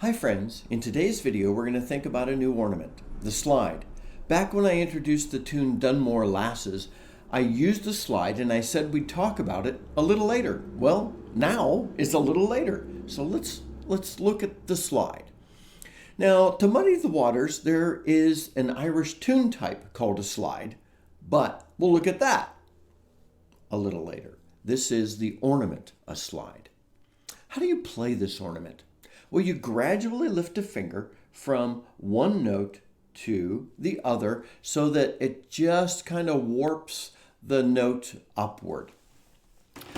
Hi friends, in today's video we're going to think about a new ornament, the slide. Back when I introduced the tune Dunmore Lasses, I used the slide and I said we'd talk about it a little later. Well, now is a little later, so let's look at the slide. Now, to muddy the waters, there is an Irish tune type called a slide, but we'll look at that a little later. This is the ornament, a slide. How do you play this ornament? Well, you gradually lift a finger from one note to the other so that it just kind of warps the note upward.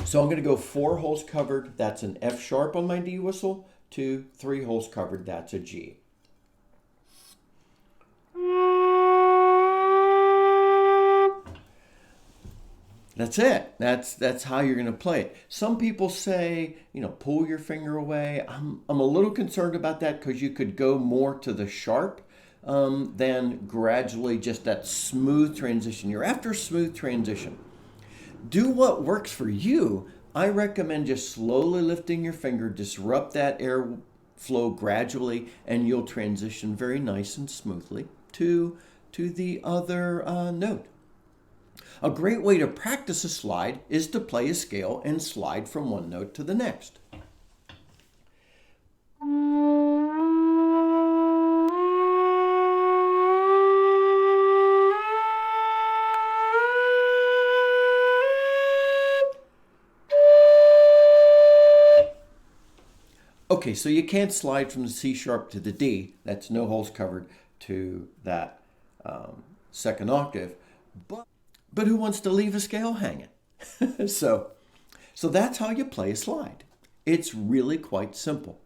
So I'm going to go 4 holes covered, that's an F sharp on my D whistle, to 3 holes covered, that's a G. That's it. That's how you're going to play it. Some people say, pull your finger away. I'm a little concerned about that because you could go more to the sharp than gradually just that smooth transition. You're after a smooth transition. Do what works for you. I recommend just slowly lifting your finger, disrupt that air flow gradually, and you'll transition very nice and smoothly to the other note. A great way to practice a slide is to play a scale and slide from one note to the next. Okay, so you can't slide from the C sharp to the D. That's no holes covered to that second octave. But who wants to leave a scale hanging? So that's how you play a slide. It's really quite simple.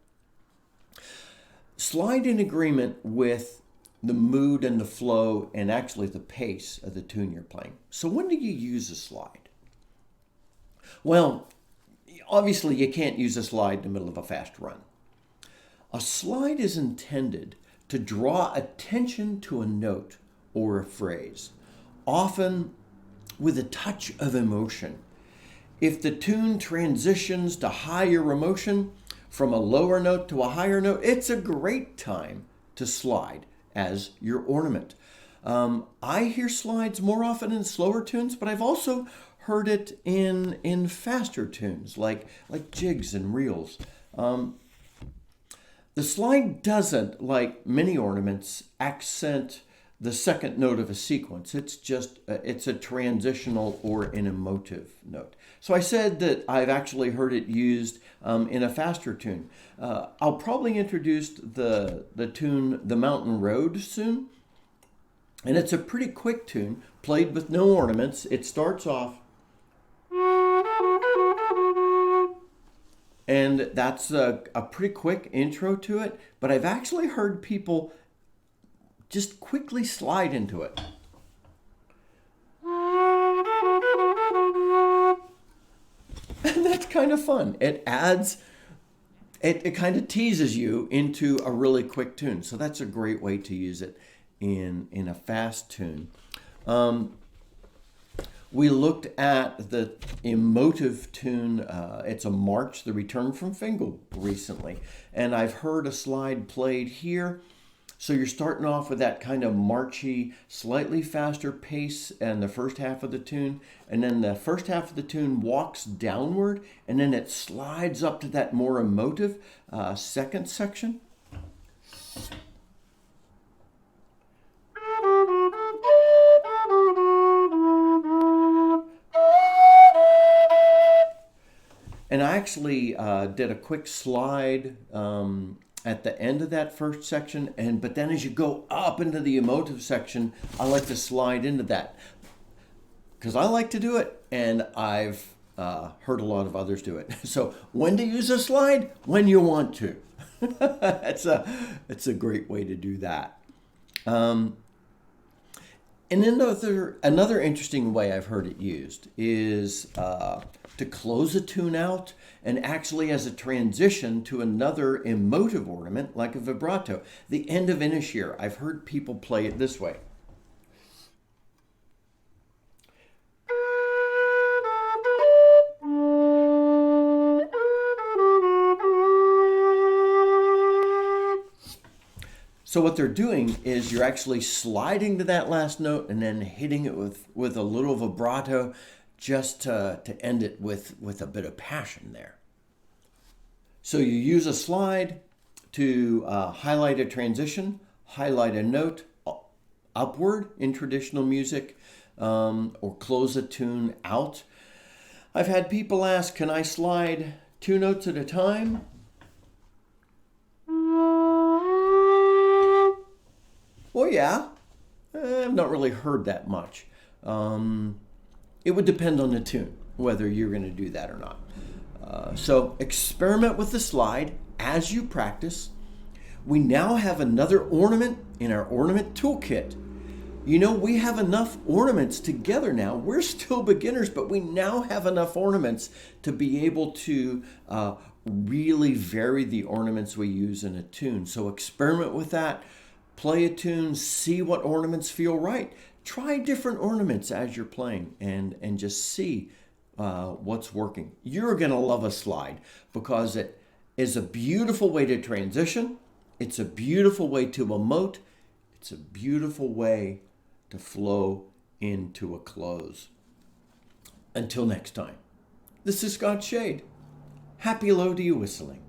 Slide in agreement with the mood and the flow and actually the pace of the tune you're playing. So when do you use a slide? Well, obviously you can't use a slide in the middle of a fast run. A slide is intended to draw attention to a note or a phrase, often with a touch of emotion. If the tune transitions to higher emotion from a lower note to a higher note, it's a great time to slide as your ornament. I hear slides more often in slower tunes, but I've also heard it in faster tunes like jigs and reels. The slide doesn't, like many ornaments, accent the second note of a sequence. It's a transitional or an emotive note. So I said that I've actually heard it used in a faster tune. I'll probably introduce the tune The Mountain Road soon. And it's a pretty quick tune, played with no ornaments. It starts off, and that's a pretty quick intro to it, but I've actually heard people just quickly slide into it. And that's kind of fun. It kind of teases you into a really quick tune. So that's a great way to use it in a fast tune. We looked at the emotive tune, it's a march, The Return from Fingal, recently. And I've heard a slide played here. So you're starting off with that kind of marchy, slightly faster pace in the first half of the tune, and then the first half of the tune walks downward, and then it slides up to that more emotive second section. And I actually did a quick slide at the end of that first section, but then as you go up into the emotive section, I like to slide into that because I like to do it, and I've heard a lot of others do it. So when to use a slide? When you want to. It's a great way to do that. And another interesting way I've heard it used is to close a tune out and actually as a transition to another emotive ornament like a vibrato. The end of Inisheer, I've heard people play it this way. So what they're doing is you're actually sliding to that last note and then hitting it with a little vibrato just to end it with a bit of passion there. So you use a slide to highlight a transition, highlight a note upward in traditional music, or close a tune out. I've had people ask, can I slide 2 notes at a time? Well, yeah. I've not really heard that much. It would depend on the tune, whether you're going to do that or not. So experiment with the slide as you practice. We now have another ornament in our ornament toolkit. You know, we have enough ornaments together now. We're still beginners, but we now have enough ornaments to be able to really vary the ornaments we use in a tune. So experiment with that. Play a tune, see what ornaments feel right. Try different ornaments as you're playing and just see what's working. You're going to love a slide because it is a beautiful way to transition. It's a beautiful way to emote. It's a beautiful way to flow into a close. Until next time, this is Scott Shade. Happy low to you whistling.